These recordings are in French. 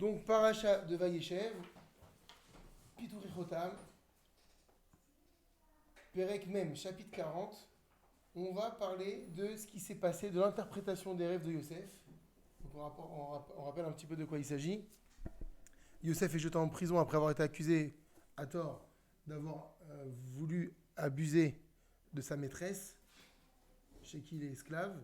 Donc, paracha de Vayeshev, Pitouri Chotam, Perek Mem, chapitre 40. On va parler de ce qui s'est passé, de l'interprétation des rêves de Yosef. Donc on rappelle un petit peu de quoi il s'agit. Yosef est jeté en prison après avoir été accusé à tort d'avoir voulu abuser de sa maîtresse, chez qui il est esclave.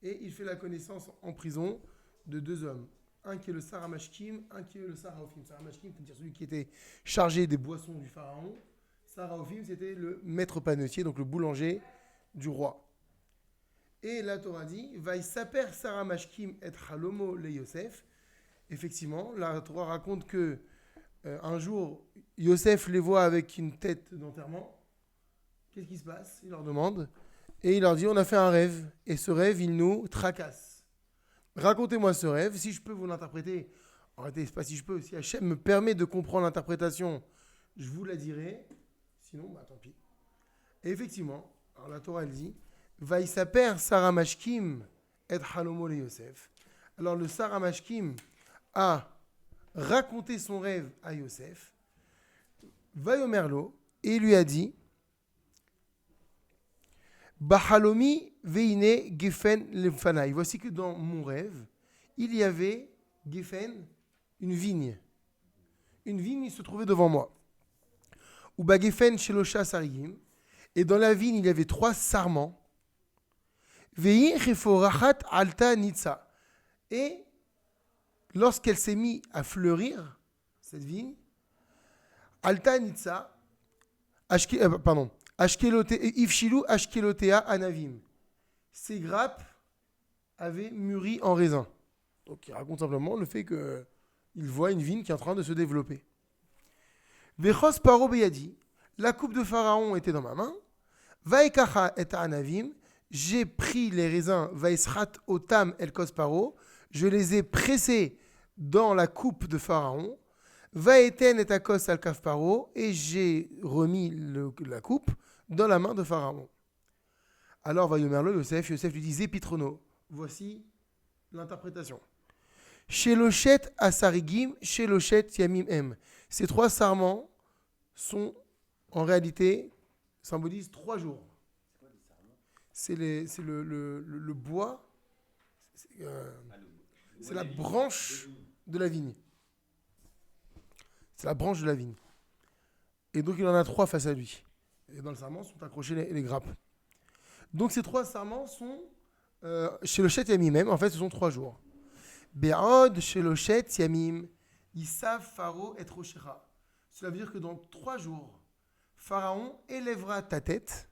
Et il fait la connaissance en prison de deux hommes. Un qui est le Saramashkim, un qui est le Saraofim. Saramashkim, c'est-à-dire celui qui était chargé des boissons du pharaon. Saraofim, c'était le maître panetier, donc le boulanger du roi. Et la Torah dit Vaïsaper Saramashkim et Halomo le Yosef. Effectivement, la Torah raconte que un jour, Yosef les voit avec une tête d'enterrement. Qu'est-ce qui se passe? Il leur demande. Et il leur dit on a fait un rêve. Et ce rêve, il nous tracasse. Racontez-moi ce rêve. Si je peux vous l'interpréter, en réalité, c'est pas si je peux. Si Hachem me permet de comprendre l'interprétation, je vous la dirai. Sinon, tant pis. Et effectivement, alors la Torah, elle dit Vaïsaper Saramashkim et Halomo le Yosef. Alors le Saramashkim a raconté son rêve à Yosef. Vayomerlo, et il lui a dit Bahalomi veine gefen lefanaï. Voici que dans mon rêve, il y avait gefen, une vigne. Une vigne, il se trouvait devant moi. Ou bagefen shelosha sarigim. Et dans la vigne, il y avait 3 sarments. Vei cheforachat alta nitsa. Et lorsqu'elle s'est mise à fleurir, cette vigne, alta nitsa, Ifshilu Ashkelotea Anavim. Ces grappes avaient mûri en raisin. Donc il raconte simplement le fait qu'il voit une vigne qui est en train de se développer. Vechos Paro Beyadi. La coupe de Pharaon était dans ma main. Vaekacha et Anavim. J'ai pris les raisins. Vaesrat Otam El Kos Paro. Je les ai pressés dans la coupe de Pharaon. Vaeten et Akos Al Kaf Paro. Et j'ai remis la coupe dans la main de Pharaon. Alors Vayomerlo Yosef lui dit Zépitrono. Voici l'interprétation. Sheloshet Asarigim, Sheloshet Yamim Em. Ces 3 sarments sont en réalité symbolisent 3 jours. C'est le bois, c'est la branche de la vigne. C'est la branche de la vigne. Et donc il en a 3 face à lui. Et dans le sarment sont accrochés les grappes. Donc ces 3 sarments sont chez le Shet Yamim même. En fait, ce sont 3 jours. Be'od chez le Shet Yamim, Isav Pharaon et Roshera. Cela veut dire que dans 3 jours, Pharaon élèvera ta tête,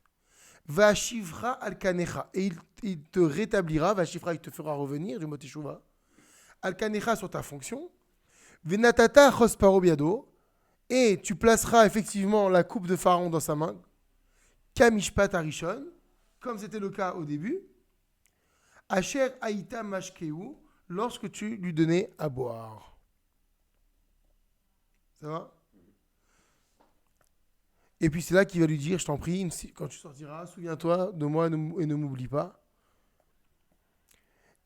Vashivra al-Kanecha, et il te rétablira, Vashivra, il te fera revenir, du mot Teshuvah, al-Kanecha sur ta fonction, Venatata Chos Paro Biado, et tu placeras effectivement la coupe de Pharaon dans sa main, Kamishpat Arishon, comme c'était le cas au début, Asher Aïta Mashkeu, lorsque tu lui donnais à boire. Ça va? Et puis c'est là qu'il va lui dire, je t'en prie, quand tu sortiras, souviens-toi de moi et ne m'oublie pas.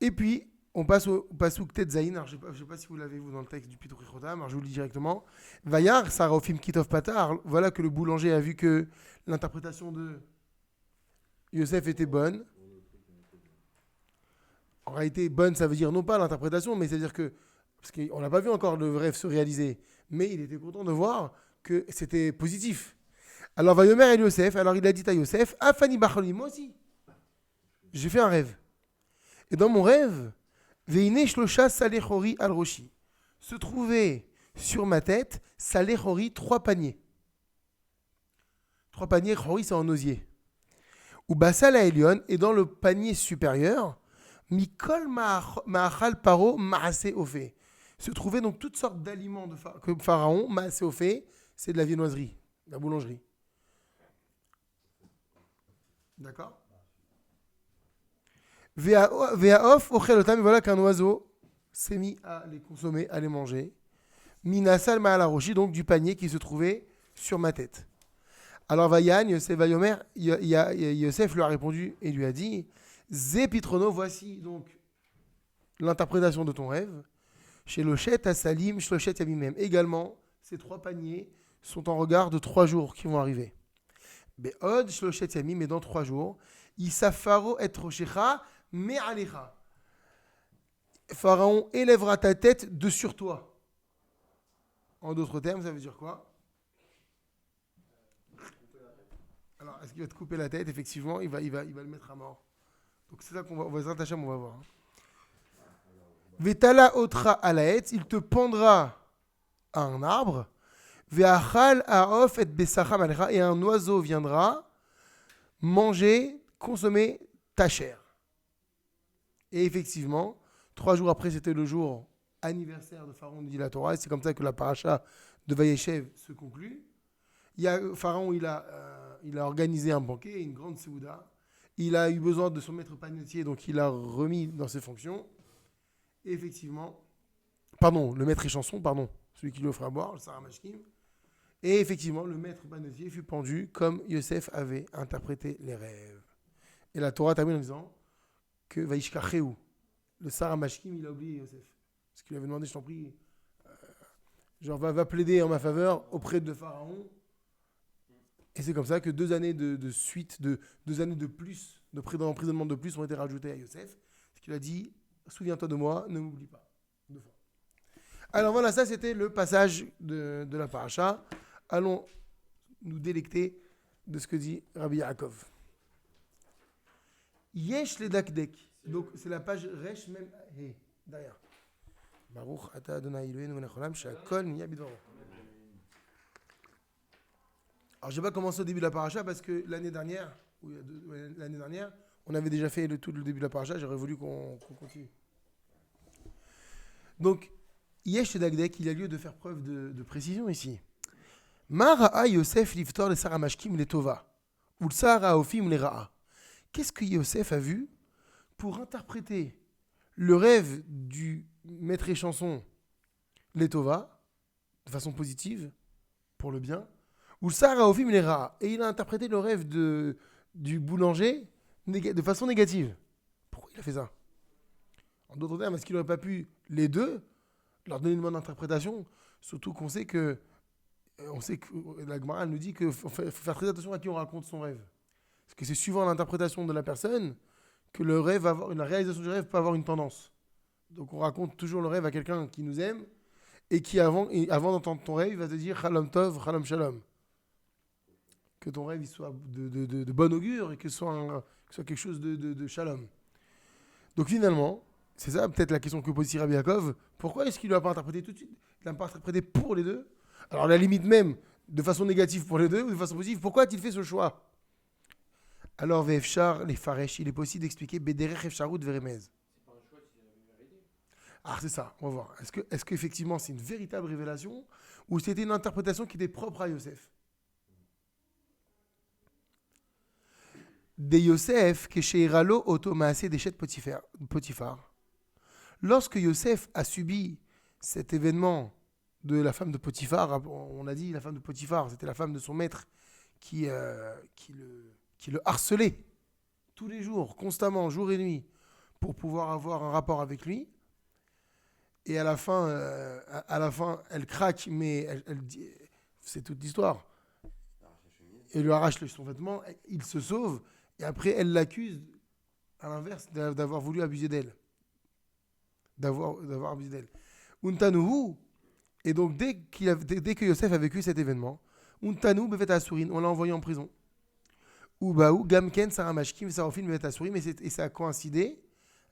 Et puis, on passe au Pasuk Tetzaïn. Alors, je ne sais pas si vous l'avez vous dans le texte du Pitouri Chotam, alors je vous le dis directement. Vayar, Saraofim Kitov Patar. Voilà que le boulanger a vu que l'interprétation de Yosef était bonne. En réalité, bonne, ça veut dire non pas l'interprétation, mais c'est-à-dire que, parce qu'on n'a pas vu encore le rêve se réaliser, mais il était content de voir que c'était positif. Alors, Vayomer et Yosef, alors il a dit à Yosef, Afani Bacholi, moi aussi, j'ai fait un rêve. Et dans mon rêve, Veine Shlosha Salechori al Roshi, se trouvait sur ma tête, Salechori, 3 paniers. 3 paniers, Chori, c'est en osier. Ou Basal à Elion, et dans le panier supérieur, Mikol Ma'achal Paro Ma'ase Ofe. Se trouvaient donc toutes sortes d'aliments que Pharaon, Ma'ase Ofe, c'est de la viennoiserie, de la boulangerie. D'accord? Ve'aof ochelotam, voilà qu'un oiseau s'est mis à les consommer, à les manger. Minasal ma'ala roshi, donc du panier qui se trouvait sur ma tête. Alors Vayan, Yosef Vayomer, Yosef lui a répondu et lui a dit Zé Pitrono, voici donc l'interprétation de ton rêve. Chez Lochet, Asalim, Shlochet Yamimem. Également, ces 3 paniers sont en regard de 3 jours qui vont arriver. Be'od, Shlochet Yamim, mais dans 3 jours. Isafaro et Rochecha, Me'alecha. Pharaon élèvera ta tête de sur toi. En d'autres termes, ça veut dire quoi? Alors, est-ce qu'il va te couper la tête? Effectivement, il va le mettre à mort. Donc c'est ça qu'on va se rattacher, on va voir. Vetala otra alaet, il te pendra à un arbre. Veachal aof et besacham alecha, et un oiseau viendra manger, consommer ta chair. Et effectivement, 3 jours après, c'était le jour anniversaire de Pharaon, dit la Torah, et c'est comme ça que la paracha de Vayeshev se conclut. Pharaon, il a organisé un banquet, une grande séouda. Il a eu besoin de son maître panetier, donc il l'a remis dans ses fonctions. Et effectivement, le maître échanson, celui qui lui offre à boire, le Sarah Mashkim. Et effectivement, le maître panetier fut pendu comme Yosef avait interprété les rêves. Et la Torah termine en disant que Vaishkacheu, le Sarah Mashkim, il a oublié Yosef. Parce qu'il avait demandé, je t'en prie, va plaider en ma faveur auprès de Pharaon. Et c'est comme ça que 2 années de suite, 2 années de plus, d'emprisonnement de plus ont été rajoutées à Yosef. Ce qu'il a dit, souviens-toi de moi, ne m'oublie pas. 2 fois. Alors voilà, ça c'était le passage de la paracha. Allons nous délecter de ce que dit Rabbi Yaakov. Yesh le dakdek. Donc c'est la page Resh Mem He, derrière. Baruch ata Adonai Eloheinu melech haolam she'akol niya bidvaro. Alors, je n'ai pas commencé au début de la paracha parce que l'année dernière, on avait déjà fait tout le début de la paracha. J'aurais voulu qu'on continue. Donc, Yesh Dagdek, il a lieu de faire preuve de précision ici. Mara'a Yosef liftor le saramashkim le tova, ou le saraofim le ra'a. Qu'est-ce que Yosef a vu pour interpréter le rêve du maître échanson le tova de façon positive, pour le bien? Ou le Saraofim les rats. Et il a interprété le rêve du boulanger de façon négative. Pourquoi il a fait ça? En d'autres termes, est-ce qu'il n'aurait pas pu les deux leur donner une bonne interprétation? Surtout qu'on sait que la Gemara nous dit qu'il faut faire très attention à qui on raconte son rêve. Parce que c'est suivant l'interprétation de la personne que la réalisation du rêve peut avoir une tendance. Donc on raconte toujours le rêve à quelqu'un qui nous aime et qui avant d'entendre ton rêve, il va te dire Shalom Tov, Shalom Shalom. Que ton rêve il soit de bon augure et que ce soit quelque chose de shalom. Donc finalement, c'est ça peut-être la question que pose ici Rabbi Yaakov. Pourquoi est-ce qu'il ne l'a pas interprété tout de suite? Il ne l'a pas interprété pour les deux. Alors à la limite même, de façon négative pour les deux ou de façon positive, pourquoi a-t-il fait ce choix? Alors Vefchar, les Faresh, il est possible d'expliquer Bederech Efsharut Veremez. C'est pas un choix s'il avait une idée. Ah c'est ça, on va voir. Est-ce qu'effectivement c'est une véritable révélation ou c'était une interprétation qui était propre à Yosef? De Yosef, que chez Iralo, automassé des chètes Potiphar. Lorsque Yosef a subi cet événement de la femme de Potiphar, on a dit la femme de Potiphar, c'était la femme de son maître qui le harcelait tous les jours, constamment, jour et nuit, pour pouvoir avoir un rapport avec lui. Et à la fin, elle craque, mais elle dit, c'est toute l'histoire. Elle lui arrache son vêtement, il se sauve. Et après, elle l'accuse, à l'inverse, d'avoir voulu abuser d'elle. D'avoir abusé d'elle. Untanuhu, et donc dès que Yosef a vécu cet événement, Untanu bevet asurin, on l'a envoyé en prison. Ubaou gamken saramashkim sarofin bevet asurin, et ça a coïncidé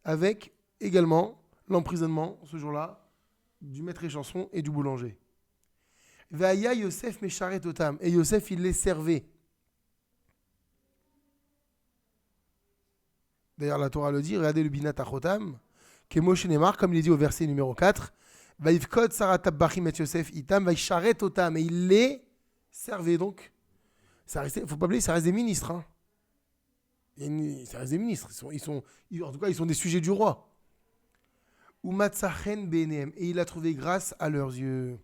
avec également l'emprisonnement, ce jour-là, du maître échanson et du boulanger. Vaya Yosef mesharet otam, et Yosef il les servait. D'ailleurs, la Torah le dit, regardez le Binat Achotam, que Moshe Neymar, comme il est dit au verset numéro 4, Vaivkod Saratab Bachim et Yosef Itam, Vaisharet Otam, et il les servait donc. Il ne faut pas oublier, ça reste des ministres. Hein. Ça reste des ministres. En tout cas, ils sont des sujets du roi. Umatsachen Benem, et il a trouvé grâce à leurs yeux.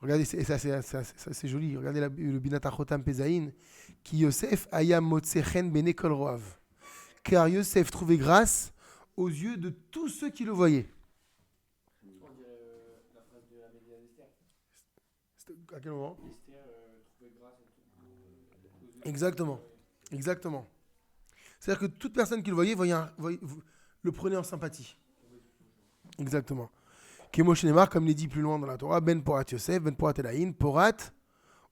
Regardez, c'est joli. Regardez le Binat Achotam Pezaïn, qui Yosef Ayam Motsechen Bene Kol Roav. Car Yosef trouvait grâce aux yeux de tous ceux qui le voyaient. À quel moment? Esther trouvait grâce aux yeux Exactement. Exactement. C'est-à-dire que toute personne qui le voyait le prenait en sympathie. Exactement. Kemo Shenemar, comme il est dit plus loin dans la Torah, Ben Porat Yosef, Ben Porat Elaïn, Porat,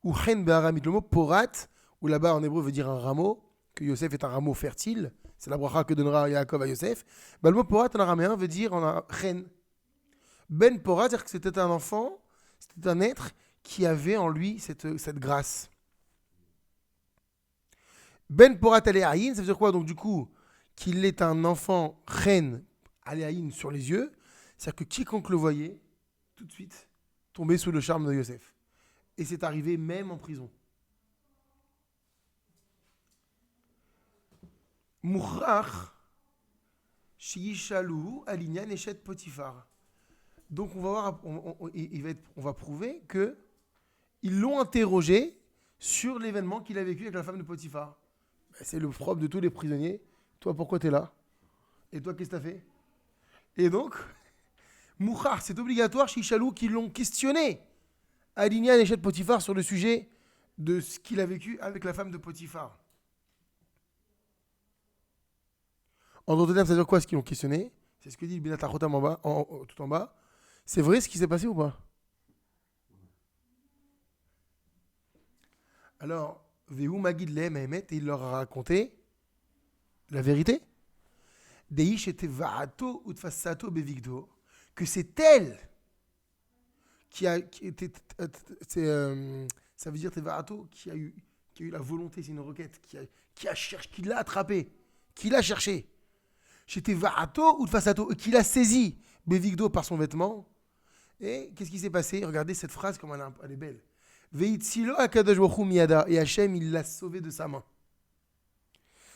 ou Chen Be'aramit, le mot Porat, ou là-bas en hébreu veut dire un rameau, que Yosef est un rameau fertile, c'est la bracha que donnera Yaakov à Yosef. Ben, le mot Porat en araméen veut dire Chen. Ben Porat, c'est-à-dire que c'était un enfant, c'était un être qui avait en lui cette grâce. Ben Porat Aleaïn, ça veut dire quoi? Donc du coup, qu'il est un enfant Chen Aleaïn sur les yeux, c'est-à-dire que quiconque le voyait, tout de suite, tombait sous le charme de Yosef. Et c'est arrivé même en prison. Mourach, Shiishalou, Alignan, Eshet, Potiphar. Donc on va voir, on va prouver que ils l'ont interrogé sur l'événement qu'il a vécu avec la femme de Potiphar. C'est le propre de tous les prisonniers. Toi, pourquoi tu es là? Et toi, qu'est-ce que tu as fait? Et donc, Mouchar, c'est obligatoire chez Chalou qui l'ont questionné. Alignan et Chet Potiphar sur le sujet de ce qu'il a vécu avec la femme de Potiphar. En d'autres termes, ça veut dire quoi ce qu'ils ont questionné? C'est ce que dit le Binat Achotam tout en bas. C'est vrai ce qui s'est passé ou pas? Alors, Vehu Magid Lehem Emet, et il leur a raconté la vérité. Deish était Va'ato Utfasato Bevigdo, que c'est elle qui était. Ça veut dire Teva'ato, qui a eu la volonté, c'est une requête, qui l'a attrapé, qui l'a cherché. J'étais Va'ato Utfasato, qui l'a saisi Bevigdo par son vêtement. Et qu'est-ce qui s'est passé? Regardez cette phrase, comme elle est belle. Veitzilo Akadosh Baruch Hu miyada, et Hachem, il l'a sauvé de sa main.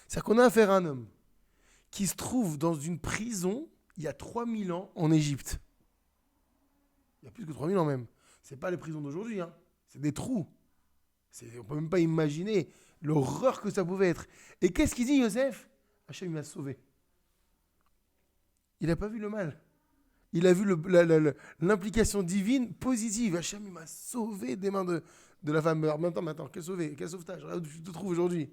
C'est-à-dire qu'on a affaire à un homme qui se trouve dans une prison il y a 3000 ans en Égypte. Il y a plus que 3000 ans même. Ce n'est pas les prisons d'aujourd'hui, hein. C'est des trous. On ne peut même pas imaginer l'horreur que ça pouvait être. Et qu'est-ce qu'il dit, Yosef? Hachem, il m'a sauvé. Il n'a pas vu le mal. Il a vu l'implication divine positive. Hachem, il m'a sauvé des mains de la femme. Alors, maintenant, quel sauvetage? Où tu te trouves aujourd'hui?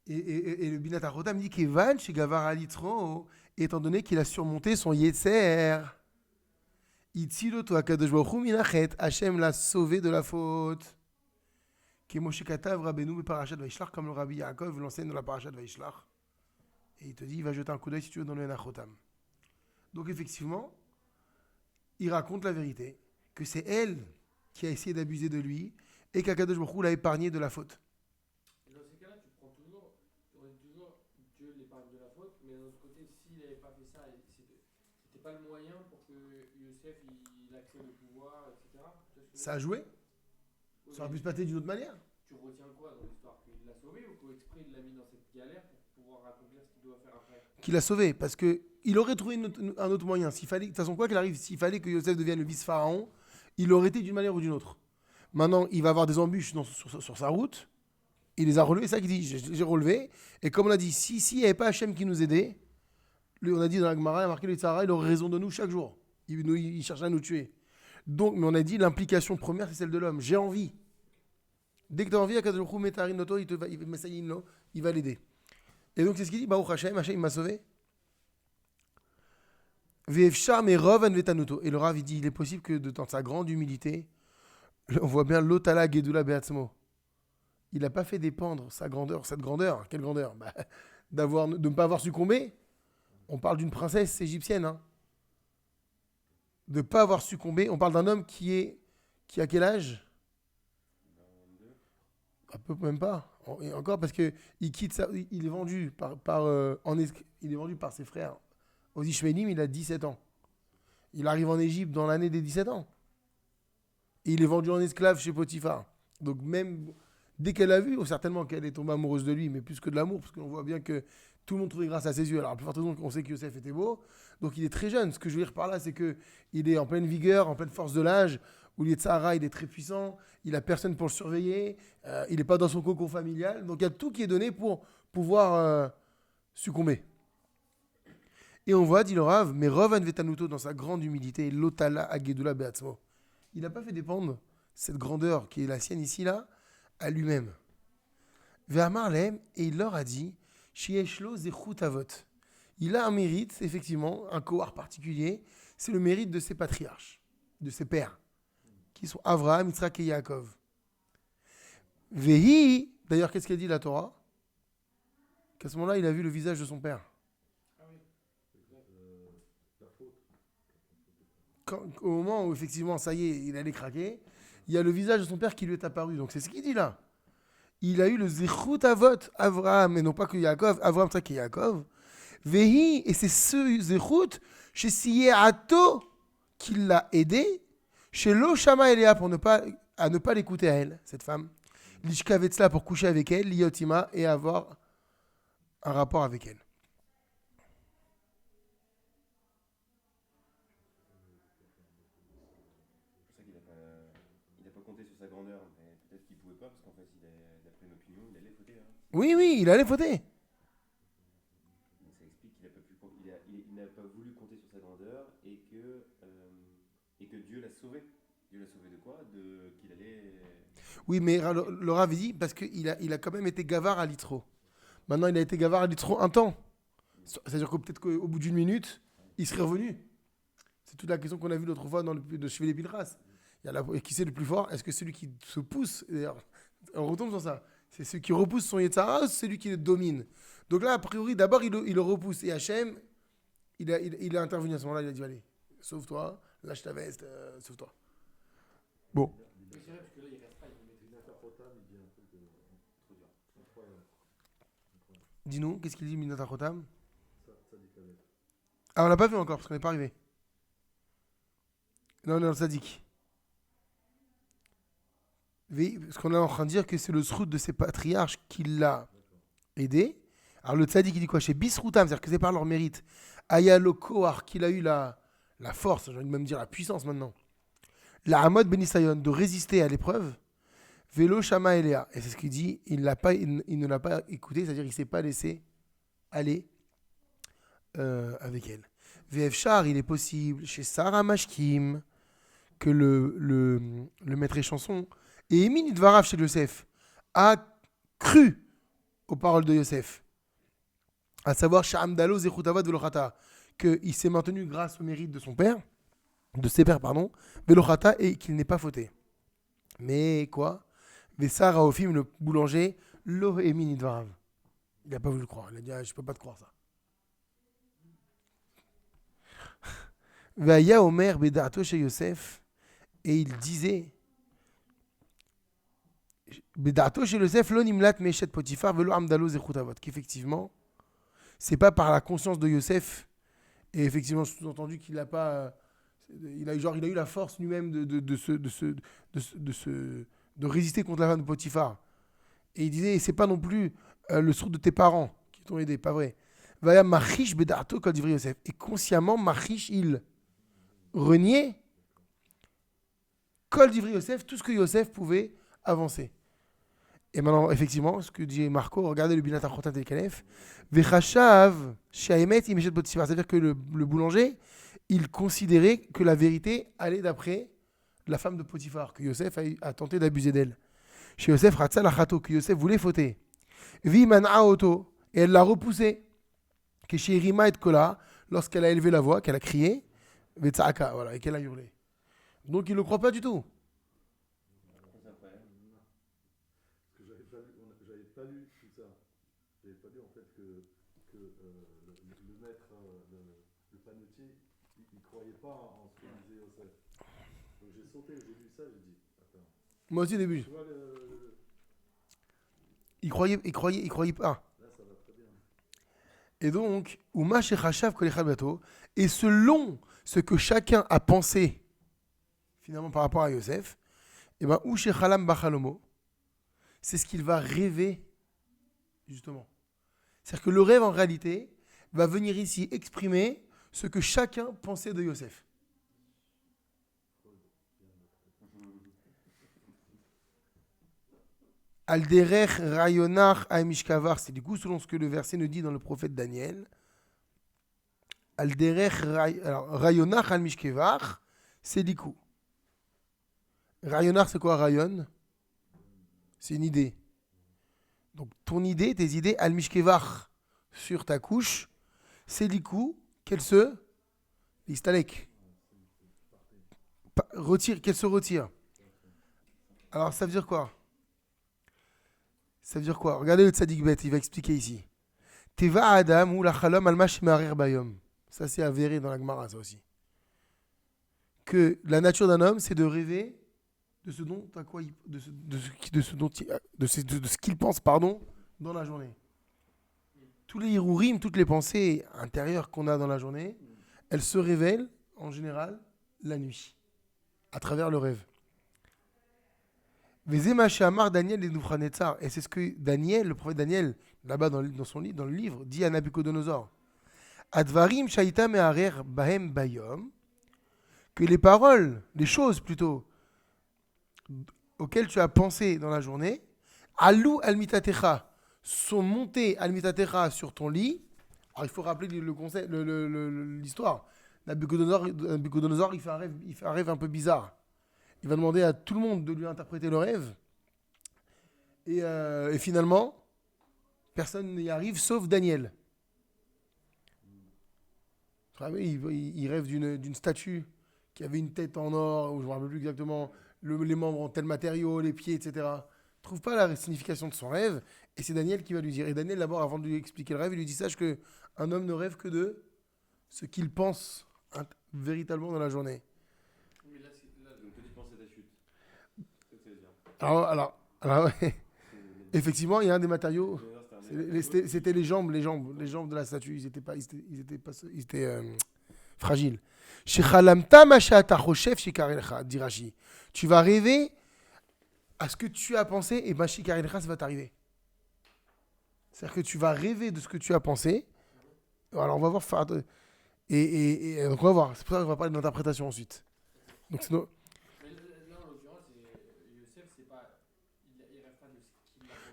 Et le Binat Achotam dit qu'Evan, chez Gavar Alitro, étant donné qu'il a surmonté son Yetzer, Itziloto Akadosh Baruch Hu minachet, Hachem l'a sauvé de la faute. Moshe Katav Rabbeinu be Parashat Vaishlach, comme le Rabbi Yaakov l'enseigne dans la Parashat Vaishlach. Et il te dit, il va jeter un coup d'œil si tu veux dans le Nachotam. Donc effectivement, il raconte la vérité, que c'est elle qui a essayé d'abuser de lui, et qu'Akadosh Baruch Hu l'a épargné de la faute. Dans ces cas-là, tu aurais toujours Dieu l'épargne de la faute, mais d'un autre côté, s'il n'avait pas fait ça, c'était pas le moyen pour que Yosef il accède au pouvoir, etc. Ça a joué? Ça aurait pu se passer d'une autre manière. Tu retiens quoi dans l'histoire? Qu'il l'a sauvé ou qu'exprès il l'a mis dans cette galère pour pouvoir accomplir ce qu'il doit faire après? Qu'il l'a sauvé, parce qu'il aurait trouvé un autre moyen. De toute façon, quoi qu'il arrive, s'il fallait que Yosef devienne le vice-pharaon, il aurait été d'une manière ou d'une autre. Maintenant, il va avoir des embûches sur sa route. Il les a relevés, c'est ça qu'il dit, j'ai relevé. Et comme on a dit, si il n'y avait pas Hachem qui nous aidait, lui, on a dit dans la Gemara, il a marqué le Tzara, il aurait raison de nous chaque jour. Il cherchait à nous tuer. Donc, mais on a dit, l'implication première, c'est celle de l'homme. J'ai envie. Dès que tu as envie, il va l'aider. Et donc, c'est ce qu'il dit, Baruch Hachem, Hachem m'a sauvé. Et le Rav, il dit, il est possible que dans sa grande humilité, on voit bien l'Otala Gedula Beatzmo. Il n'a pas fait dépendre cette grandeur, quelle grandeur? De ne pas avoir succombé. On parle d'une princesse égyptienne. Hein. De ne pas avoir succombé. On parle d'un homme qui a quel âge? Un peu même pas. Et encore parce qu'il quitte ça, il est vendu il est vendu par ses frères. Aux Ishmaélim, il a 17 ans. Il arrive en Égypte dans l'année des 17 ans. Et il est vendu en esclave chez Potiphar. Donc même dès qu'elle a vu, certainement qu'elle est tombée amoureuse de lui, mais plus que de l'amour, parce qu'on voit bien que tout le monde trouvait grâce à ses yeux. Alors, la plus forte raison qu'on sait que Yosef était beau. Donc, il est très jeune. Ce que je veux dire par là, c'est qu'il est en pleine vigueur, en pleine force de l'âge. Où il est Tzahara, il est très puissant. Il n'a personne pour le surveiller. Il n'est pas dans son cocon familial. Donc, il y a tout qui est donné pour pouvoir succomber. Et on voit, dit le Rav, mais Rov Anvetanuto, dans sa grande humilité, Lotala Agedula Beatzmo. Il n'a pas fait dépendre cette grandeur qui est la sienne ici, là, à lui-même. Ve'amar et il leur a dit, Shieshlo Zechut Avot. Il a un mérite, effectivement, un kohar particulier, c'est le mérite de ses patriarches, de ses pères, qui sont Avraham, Yitzhak et Yaakov. Vehi, d'ailleurs, qu'est-ce qu'elle dit la Torah? Qu'à ce moment-là, il a vu le visage de son père. Au moment où, effectivement, ça y est, il allait craquer, il y a le visage de son père qui lui est apparu. Donc, c'est ce qu'il dit là. Il a eu le Zechut Avot, Avraham, et non pas que Yaakov, Avraham, Yitzhak et Yaakov. Vehi, et c'est ce Zechut, chez Siyeato, qui l'a aidé, chez Lo Shama Elea, pour ne pas l'écouter à elle, cette femme. Lishka Vetzla, pour coucher avec elle, Liotima, et avoir un rapport avec elle. C'est pour ça qu'il n'a pas compté sur sa grandeur, mais peut-être qu'il ne pouvait pas, parce qu'en fait, d'après une opinion, il allait fauter. Hein. Oui, il allait fauter. Mais ça explique qu'il n'a pas, il n'a pas voulu compter sur sa grandeur et que Dieu l'a sauvé. Dieu l'a sauvé de quoi? Qu'il allait. Oui, mais le Rav dit, parce qu'il a quand même été gavard à l'Itro. Maintenant, il a été gavard à l'Itro un temps. C'est-à-dire que peut-être qu'au bout d'une minute, il serait revenu. C'est toute la question qu'on a vue l'autre fois dans le de Chevet les Pilras. Qui c'est le plus fort? Est-ce que celui qui se pousse, d'ailleurs, on retombe sur ça, c'est celui qui repousse son Yetzara ou celui qui le domine? Donc là, a priori, d'abord, il le repousse. Et Hachem, il a intervenu à ce moment-là, il a dit, allez, sauve-toi, lâche ta veste, sauve-toi. Bon. Mais c'est vrai, parce que là, il reste pas, il met des Dis-nous, qu'est-ce qu'il dit, Minata Chotam? Ah, on l'a pas vu encore, parce qu'on n'est pas arrivé. Non, on est dans le Sadik. Parce qu'on est en train de dire que c'est le srout de ses patriarches qui l'a aidé. Alors le Tzadik, il dit quoi? Chez Bisroutam, c'est-à-dire que c'est par leur mérite. Ayalo Kohar, qu'il a eu la force, j'ai envie de même dire la puissance maintenant. La Hamod Benisayon, de résister à l'épreuve. Vélo Shama Elea. Et c'est ce qu'il dit, il ne l'a pas écouté, c'est-à-dire qu'il ne s'est pas laissé aller avec elle. VF il est possible, chez Sarah Mashkim, que le maître et chanson, et Émile Dvarav chez Yosef, a cru aux paroles de Yosef, à savoir Sha'amdalo Zechutavad Velochata, qu'il s'est maintenu grâce au mérite de son père, de ses pères, pardon, Velochata, et qu'il n'est pas fauté. Mais quoi? Vessar Aofim, le boulanger, Lo Émile Dvarav. Il n'a pas voulu le croire, il a dit je ne peux pas te croire ça. Vaya Omer Bedato chez Yosef, et il disait Bedato chez Yosef, lo nimlat meshet Potifar, velo amdalo zechutavot, qu'effectivement, c'est pas par la conscience de Yosef, et effectivement, sous-entendu qu'il n'a pas. Il a eu la force lui-même de résister contre la femme de Potiphar. Et il disait, c'est pas non plus le srout de tes parents qui t'ont aidé, pas vrai. Vaya machish bedato kol divrei Yosef. Et consciemment, machish, il reniait kol divrei Yosef, tout ce que Yosef pouvait avancer. Et maintenant, effectivement, ce que dit Marco, regardez le Binat Achotat et Kalef, Vechachav, Shaemet, Imeshet Potiphar. C'est-à-dire que le boulanger, il considérait que la vérité allait d'après la femme de Potiphar, que Yosef a tenté d'abuser d'elle. Chez Yosef, Ratzal Achato, que Yosef voulait fauter. Vimana Auto, et elle l'a repoussé. Que chez Rima et Kola, lorsqu'elle a élevé la voix, qu'elle a crié, Vetsaaka, voilà, et qu'elle a hurlé. Donc il ne le croit pas du tout. Pas lu tout ça. J'avais pas lu en fait que le maître, le panetier, il croyait pas en ce que disait Yosef. Donc j'ai sauté, j'ai lu ça, j'ai dit, attends. Moi aussi au début. Tu vois Il croyait pas. Là ça va très bien. Et donc, Uma Shechachav Kolechal Bato, et selon ce que chacun a pensé, finalement par rapport à Yosef, et ben, ou Shechalam Bachalomo, c'est ce qu'il va rêver, justement. C'est-à-dire que le rêve, en réalité, va venir ici exprimer ce que chacun pensait de Yosef. Alderech Rayonach Aemishkavar, c'est du coup selon ce que le verset nous dit dans le prophète Daniel. al derech rayonach al mishkevach, c'est likou. Rayonach, c'est quoi rayon? C'est une idée. Donc ton idée, tes idées, al mishkevach, sur ta couche, c'est likou, qu'elle se istalek. Retire, qu'elle se retire. Alors ça veut dire quoi? Ça veut dire quoi? Regardez le tzaddik bet, il va expliquer ici. Teva Adam ou la chalom al mash marir bayom. Ça c'est avéré dans la Gemara, ça aussi. Que la nature d'un homme, c'est de rêver de ce dont à quoi de ce qu'il pense, pardon, dans la journée. Tous les hirurim, toutes les pensées intérieures qu'on a dans la journée, elles se révèlent en général la nuit, à travers le rêve. Daniel et c'est ce que Daniel, le prophète Daniel, là-bas dans son livre, dans le livre, dit à Nabucodonosor. Advarim shaita me'arer bahem bayom, que les paroles, les choses plutôt, auxquelles tu as pensé dans la journée, alou al-mitatecha, sont montées al-mitatecha sur ton lit. Alors il faut rappeler le concept, l'histoire. Nabucodonosor, il fait un rêve un peu bizarre. Il va demander à tout le monde de lui interpréter le rêve. Et finalement, personne n'y arrive sauf Daniel. Il rêve d'une statue qui avait une tête en or, ou je ne me rappelle plus exactement, les membres en tel matériau, les pieds, etc. Il ne trouve pas la signification de son rêve. Et c'est Daniel qui va lui dire. Et Daniel, d'abord, avant de lui expliquer le rêve, il lui dit, sache qu'un homme ne rêve que de ce qu'il pense véritablement dans la journée. Alors, ouais. Effectivement, il y a un des matériaux. C'était les jambes de la statue. Ils étaient fragiles. Dit Rashi. Tu vas rêver à ce que tu as pensé, et ben Shikarilecha, ça va t'arriver. C'est-à-dire que tu vas rêver de ce que tu as pensé. Alors, on va voir. Et donc, on va voir. C'est pour ça qu'on va parler d'interprétation ensuite. Donc, sinon.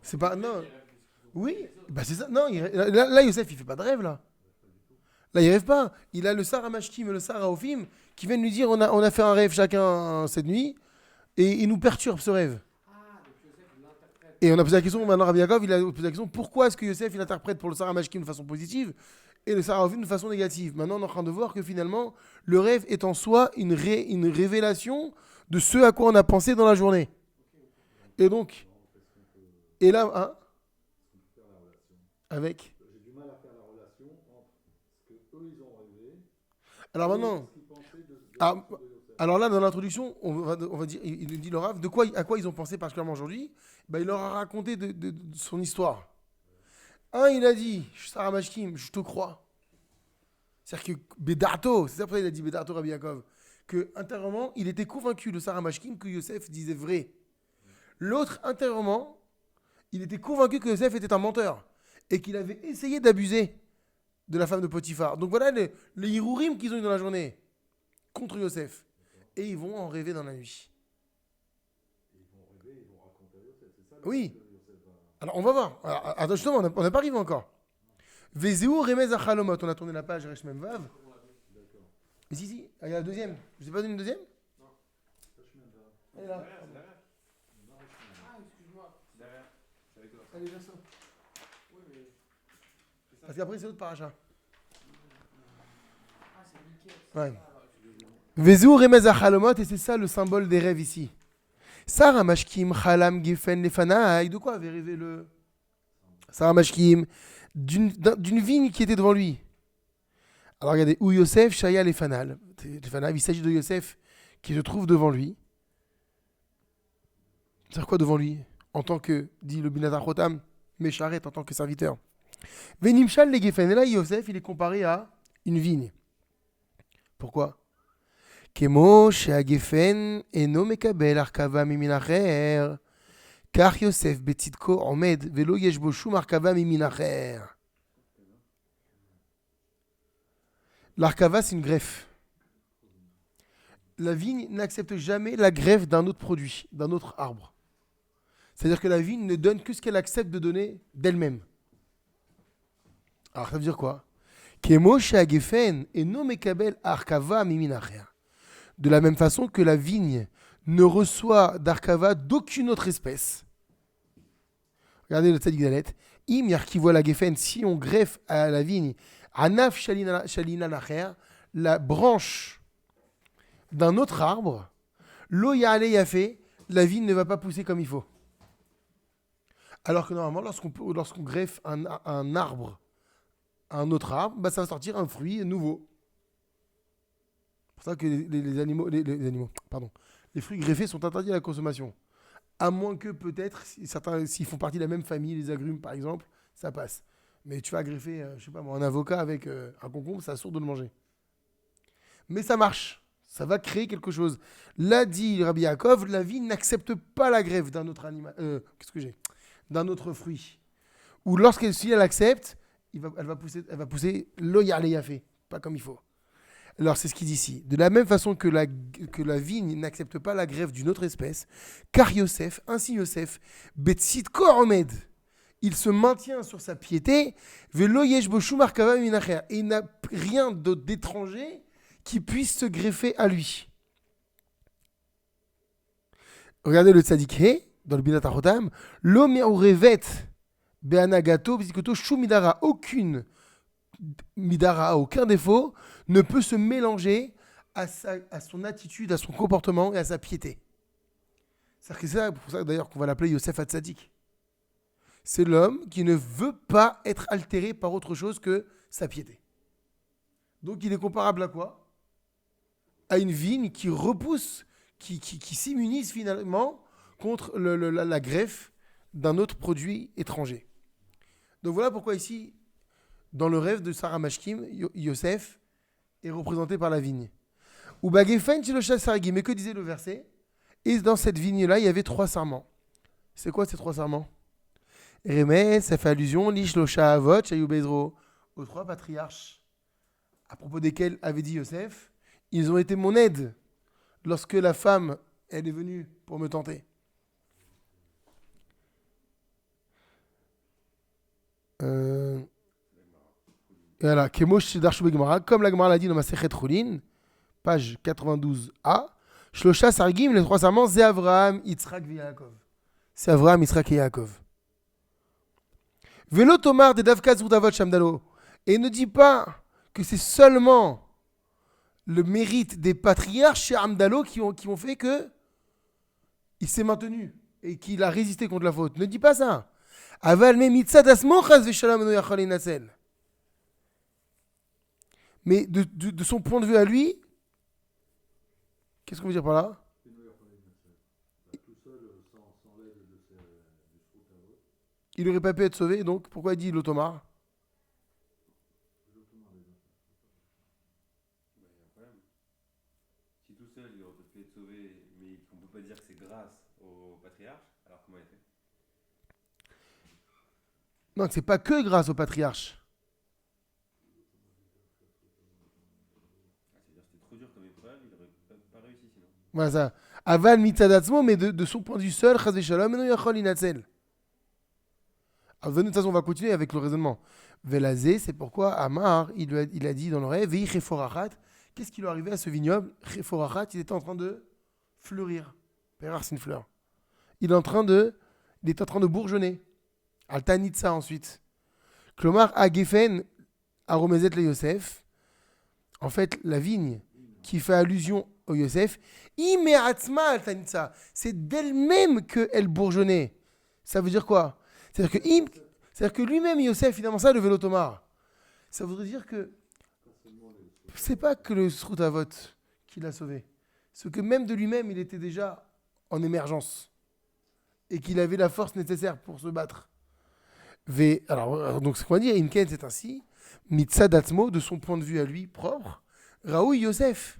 C'est pas. Non. Oui, bah c'est ça. Non, là, Youssef, il fait pas de rêve, là. Là, il rêve pas. Il a le Sarah Mashkim et le Sarah Ophim qui viennent lui dire on a fait un rêve chacun cette nuit et il nous perturbe ce rêve. Et on a posé la question, maintenant Rabbi Yaakov, il a posé la question pourquoi est-ce que Youssef il interprète pour le Sarah Mashkim de façon positive et le Sarah Ophim de façon négative. Maintenant, on est en train de voir que finalement, le rêve est en soi une révélation de ce à quoi on a pensé dans la journée. Et donc. Et là, hein, avec. J'ai du mal à faire la relation entre ce que eux ils ont rêvé. Alors maintenant, alors là dans l'introduction, on va dire, il nous dit le Rav, à quoi ils ont pensé particulièrement aujourd'hui. Ben, il leur a raconté de son histoire. Il a dit, Sarah Mashkim, je te crois. C'est-à-dire que Bedarto, c'est ça pourquoi il a dit Bedarto Rabbi Yaakov, que intérieurement, il était convaincu de Sarah Mashkim que Yosef disait vrai. L'autre intérieurement, il était convaincu que Yosef était un menteur et qu'il avait essayé d'abuser de la femme de Potiphar. Donc voilà les hirurim qu'ils ont eu dans la journée contre Yosef. Et ils vont en rêver dans la nuit. Ils vont rêver, ils vont raconter à Yosef, c'est ça? Oui. Alors on va voir. Alors, attends, justement, on n'est pas arrivé encore. Vezeu remez achalomot. On a tourné la page Resh Mem Vav. D'accord. Mais si, il y a la deuxième. Je vous ai pas donné une deuxième? Non. Elle est là. Allez, viens ça. Oui, mais. Parce qu'après, c'est l'autre paracha. Ah, c'est nickel. Ouais. Vezou remez achalomot, et c'est ça le symbole des rêves ici. Sarah Mashkim, Chalam, Gifen, Lefanaï. De quoi avait rêvé le Sarah Mashkim? D'une vigne qui était devant lui. Alors regardez, où Yosef, Shaya, Lefanal. Il s'agit de Yosef qui se trouve devant lui. C'est quoi devant lui? En tant que, dit le Binatar Chotam, Mesharet, en tant que serviteur. Venimshal le Gefen. Et là, Yosef, il est comparé à une vigne. Pourquoi? Kemo she'agefen eno mekabel arkava mimin acher, kach Yosef betzidko omed velo yesh bo shum arkava mimin acher. L'arkava, c'est une greffe. La vigne n'accepte jamais la greffe d'un autre produit, d'un autre arbre. C'est-à-dire que la vigne ne donne que ce qu'elle accepte de donner d'elle-même. Alors ça veut dire quoi? Kemo she'agefen eno mekabel arkava mimin acher. De la même façon que la vigne ne reçoit d'arkava d'aucune autre espèce. Regardez le tzaddik Dalet. Im yarkivo la gefen, si on greffe à la vigne, anaf shalina nacher, la branche d'un autre arbre, lo ya'ale yafé, la vigne ne va pas pousser comme il faut. Alors que normalement, lorsqu'on greffe un arbre à un autre arbre, bah, ça va sortir un fruit nouveau. C'est pour ça que les fruits greffés sont interdits à la consommation. À moins que peut-être, certains, s'ils font partie de la même famille, les agrumes par exemple, ça passe. Mais tu vas greffer, je sais pas moi, un avocat avec un concombre, ça sourd de le manger. Mais ça marche, ça va créer quelque chose. Là dit Rabbi Yaakov, la vie n'accepte pas la greffe d'un autre animal, d'un autre fruit. Ou lorsqu'elle accepte, elle va pousser loyal et yafé, pas comme il faut. Alors, c'est ce qu'il dit ici. De la même façon que la vigne n'accepte pas la greffe d'une autre espèce, car Yosef, ainsi Yosef, Betsit Koromed, il se maintient sur sa piété, Velo Yesh Bo Shum Arkava Min Acher, et il n'a rien d'étranger qui puisse se greffer à lui. Regardez le Tzadik He, dans le Bidat HaChotam, Lo Me'orevet Be'anagato B'zikoto Shum Midara, aucune midara, aucun défaut, ne peut se mélanger à son attitude, à son comportement et à sa piété. C'est pour ça d'ailleurs qu'on va l'appeler Yosef Hatzadik. C'est l'homme qui ne veut pas être altéré par autre chose que sa piété. Donc il est comparable à quoi ? À une vigne qui repousse, qui s'immunise finalement contre la greffe d'un autre produit étranger. Donc voilà pourquoi ici, dans le rêve de Sarah Mashkim, Yosef est représenté par la vigne. Ou Bagefen Shilosha Sargi, mais que disait le verset ? Et dans cette vigne-là, il y avait 3 sarments. C'est quoi ces 3 sarments ? Rémé, ça fait allusion, Lishlocha Avot, Shayou Bezro, aux 3 patriarches, à propos desquels avait dit Yosef, ils ont été mon aide lorsque la femme, elle est venue pour me tenter. Voilà, comme la Gemara l'a dit dans ma Sechet Choulin, page 92a, Shlosha Sargim, les 3 serments, c'est Avraham, Yitzhak et Yaakov. C'est Avraham, Yitzhak et Yaakov. Velo Tomar de Davkaz Rudavot Shamdalo. Et ne dis pas que c'est seulement le mérite des patriarches chez Amdalo qui ont fait que il s'est maintenu et qu'il a résisté contre la faute. Ne dis pas ça. Aval me mitzad asmo chas v'shalom no yachal inatzel. Mais de son point de vue à lui, qu'est-ce qu'on veut dire par là ? Il n'aurait pas pu être sauvé, donc pourquoi il dit l'automar ? Si tout seul il aurait pu être sauvé, mais qu'on ne peut pas dire que c'est grâce au patriarche, alors comment il a fait ? Non, c'est pas que grâce au patriarche. C'était trop dur comme épreuve, il n'aurait pas réussi sinon. Voilà ça. Aval mitzadatzmo, mais de son point de vue seul, chas v'shalom, no yachol inatzel. Alors, de toute façon, on va continuer avec le raisonnement. Velazé, c'est pourquoi Amar, il a dit dans l'oreille, Vei cheforachat, qu'est-ce qui lui est arrivé à ce vignoble ? Cheforachat, il était en train de fleurir. Pérar, c'est une fleur. Il est en train de bourgeonner. Altanitsa ensuite. Klomar Agefen Aromezet le Yosef. En fait, la vigne qui fait allusion au Yosef, Imeatzma Altanitsa, c'est d'elle-même qu'elle bourgeonnait. Ça veut dire quoi ? C'est-à-dire que lui-même, Yosef, finalement, ça, le vélotomar. Ça voudrait dire que c'est pas que le Srut Avot qui l'a sauvé. C'est que même de lui-même, il était déjà en émergence. Et qu'il avait la force nécessaire pour se battre. Alors, donc, ce qu'on va dire, Imken, c'est ainsi. Mitzadatmo, de son point de vue à lui propre. Raoui Yosef.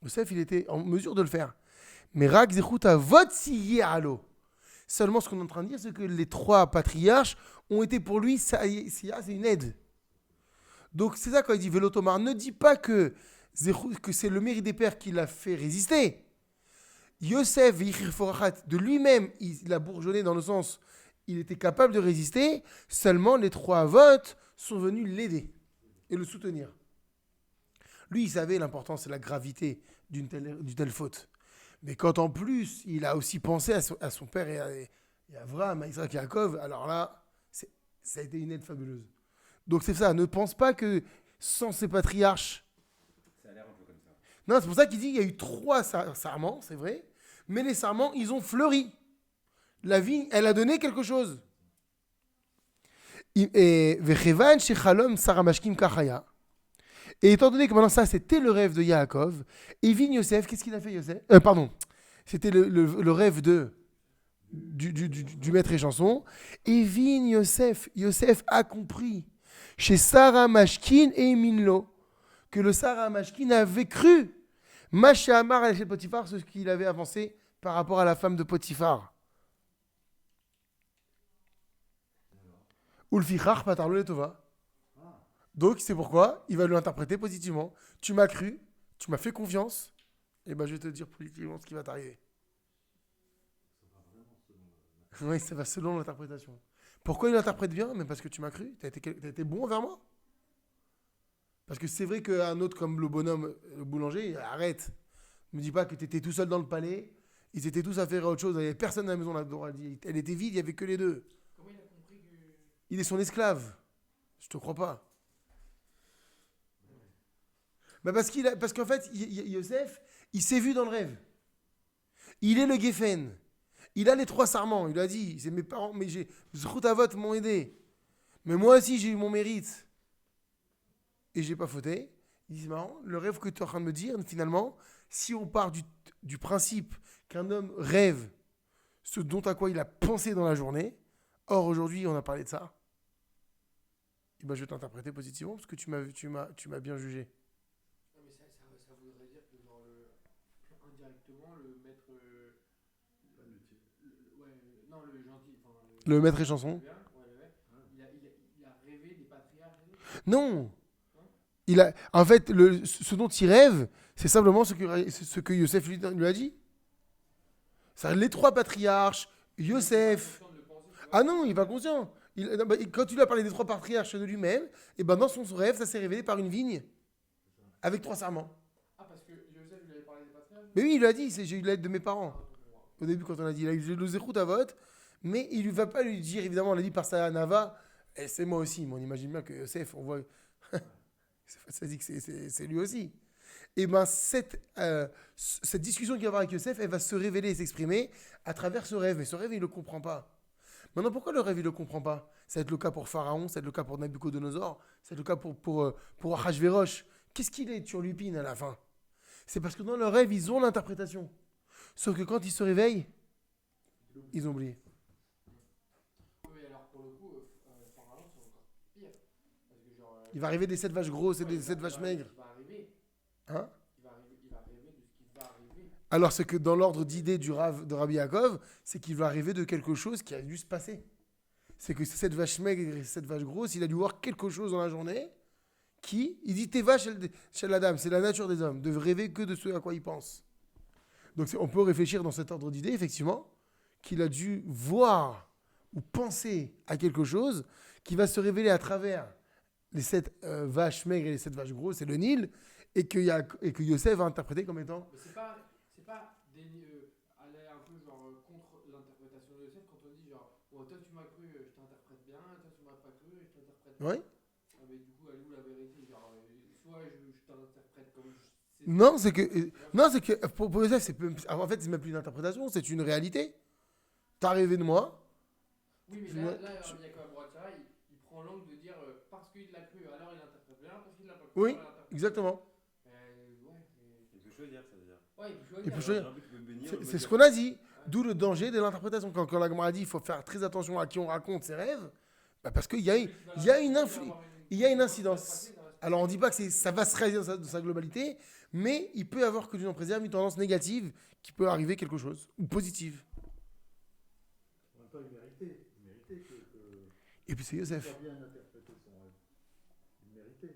Yosef, il était en mesure de le faire. Mais Rak Zechut Avot Siye Alo. Seulement, ce qu'on est en train de dire, c'est que les 3 patriarches ont été pour lui, c'est une aide. Donc, c'est ça quand il dit Vélotomar. Ne dis pas que c'est le mérite des pères qui l'a fait résister. Yosef, de lui-même, il a bourgeonné dans le sens, il était capable de résister. Seulement, les 3 votes sont venus l'aider. et le soutenir. Lui, il savait l'importance et la gravité d'une telle faute. Mais quand en plus, il a aussi pensé à son père et à Avraham, à Isaac et à Yaakov, alors là, ça a été une aide fabuleuse. Donc c'est ça, ne pense pas que sans ces patriarches... Ça a l'air un peu comme ça. Non, c'est pour ça qu'il dit qu'il y a eu 3 sarments, c'est vrai, mais les sarments, ils ont fleuri. La vigne, elle a donné quelque chose. Et Vechevan shechalom saramashkim kachaya. Et étant donné que maintenant ça, c'était le rêve de Yaakov, et vigne Yosef, qu'est-ce qu'il a fait Yosef c'était le rêve du maître et chanson. Et vigne Yosef a compris chez Sarah Mashkin et Minlo que le Sarah Mashkin avait cru Masha Amar al Potiphar, ce qu'il avait avancé par rapport à la femme de Potiphar. Ulfichach patarlo letova. Donc c'est pourquoi il va lui interpréter positivement. Tu m'as cru, tu m'as fait confiance, et ben je vais te dire positivement ce qui va t'arriver. Oui, ça va selon l'interprétation. Pourquoi il interprète bien? Mais parce que tu m'as cru, t'as été bon envers moi. Parce que c'est vrai qu'un autre comme le bonhomme, le boulanger, arrête. Ne me dis pas que tu étais tout seul dans le palais, ils étaient tous à faire autre chose, il n'y avait personne à la maison, elle était vide, il n'y avait que les deux. Comment il a compris que. Il est son esclave. Je te crois pas. Bah parce qu'en fait, Yosef, il s'est vu dans le rêve. Il est le Geffen. Il a les 3 sarments. Il a dit, c'est mes parents, mais Zchut Avot m'ont aidé. Mais moi aussi, j'ai eu mon mérite. Et j'ai pas fauté. Il dit, c'est marrant, le rêve que tu es en train de me dire, finalement, si on part du principe qu'un homme rêve ce dont à quoi il a pensé dans la journée, or aujourd'hui, on a parlé de ça, et ben, je vais t'interpréter positivement parce que tu m'as bien jugé. Non, mais ça voudrait dire que, genre, indirectement, le maître. Non, le gentil. Enfin, Le maître et chanson. Il a rêvé des patriarches. Non. En fait, ce dont il rêve, c'est simplement ce que Yosef lui a dit. Ça, les 3 patriarches, Yosef. Ah non, il n'est pas conscient. Quand il lui a parlé des 3 patriarches de lui-même, et ben dans son rêve, ça s'est révélé par une vigne avec 3 sarments. Ah, parce que Yosef lui avait parlé des patriarches. Mais oui, il lui a dit, j'ai eu l'aide de mes parents. Au début, quand on a dit, il a eu le zérout à vote, mais il ne va pas lui dire, évidemment, on l'a dit par sa nava, et c'est moi aussi. Mais on imagine bien que Yosef, on voit. Ça dit que c'est lui aussi. Et bien, cette discussion qu'il va avoir avec Yosef, elle va se révéler et s'exprimer à travers ce rêve. Mais ce rêve, il ne le comprend pas. Maintenant, pourquoi le rêve, il ne le comprend pas? Ça va être le cas pour Pharaon, ça va être le cas pour Nabucodonosor, ça va être le cas pour Ahashverosh. Qu'est-ce qu'il est turlupine à la fin? C'est parce que dans le rêve, ils ont l'interprétation. Sauf que quand ils se réveillent, ils ont oublié. Oui, alors pour le coup, Pharaon, c'est encore pire. Parce que, genre, Il va arriver des 7 vaches grosses et des 7 vaches maigres. Il va arriver. Hein? Il va rêver de ce qui va arriver. Alors, c'est que dans l'ordre d'idée de Rabbi Yaakov, c'est qu'il va arriver de quelque chose qui a dû se passer. C'est que cette vache maigre et cette vache grosse, il a dû voir quelque chose dans la journée il dit tes vaches chez la dame, c'est la nature des hommes, de rêver que de ce à quoi ils pensent. Donc, on peut réfléchir dans cet ordre d'idée, effectivement, qu'il a dû voir ou penser à quelque chose qui va se révéler à travers les 7 vaches maigres et les 7 vaches grosses, c'est le Nil, et que Yosef va interpréter comme étant... Mais c'est pas aller un peu genre contre l'interprétation de Yosef quand on dit genre oh, toi tu m'as cru, je t'interprète bien, toi tu m'as pas cru, je t'interprète bien. Oui. Ah, mais du coup, elle est où la vérité? Genre, soit je t'interprète comme je sais. Non, c'est que pour Yosef, en fait, c'est même plus une interprétation, c'est une réalité. T'as rêvé de moi. Oui, mais là il y a quand même Boratara, il prend l'angle de dire parce qu'il l'a cru, alors il interprète bien, parce qu'il l'a pas cru. Oui, alors il interprète exactement. Il peut choisir, ça veut dire. Ouais, Il peut choisir. C'est C'est ce qu'on a dit. D'où le danger de l'interprétation. Quand la Gemara dit qu'il faut faire très attention à qui on raconte ses rêves, bah parce qu'il y a une incidence. Alors on ne dit pas que ça va se réaliser dans sa globalité, mais il peut y avoir que Dieu en préserve une tendance négative qui peut arriver quelque chose, ou positive. En même temps, il méritait Et puis c'est Yosef. qu'il a bien interprété son rêve. Il méritait.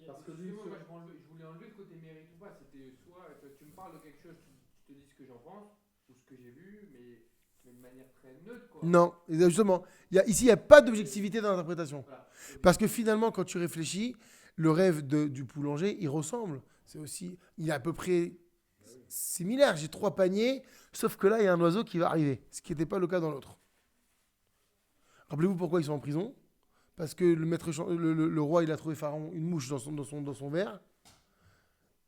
Parce que lui, justement, moi, je voulais enlever le côté mérite ou pas. C'était soit tu me parles de quelque chose, tu te dis ce que j'en pense, ou ce que j'ai vu, mais de manière très neutre, quoi. Non, justement. Ici, il n'y a pas d'objectivité dans l'interprétation. Voilà. Parce que finalement, quand tu réfléchis, le rêve du boulanger, il ressemble. C'est aussi, il est à peu près similaire. J'ai 3 paniers, sauf que là, il y a un oiseau qui va arriver, ce qui n'était pas le cas dans l'autre. Rappelez-vous pourquoi ils sont en prison. Parce que le roi, il a trouvé Pharaon une mouche dans son verre.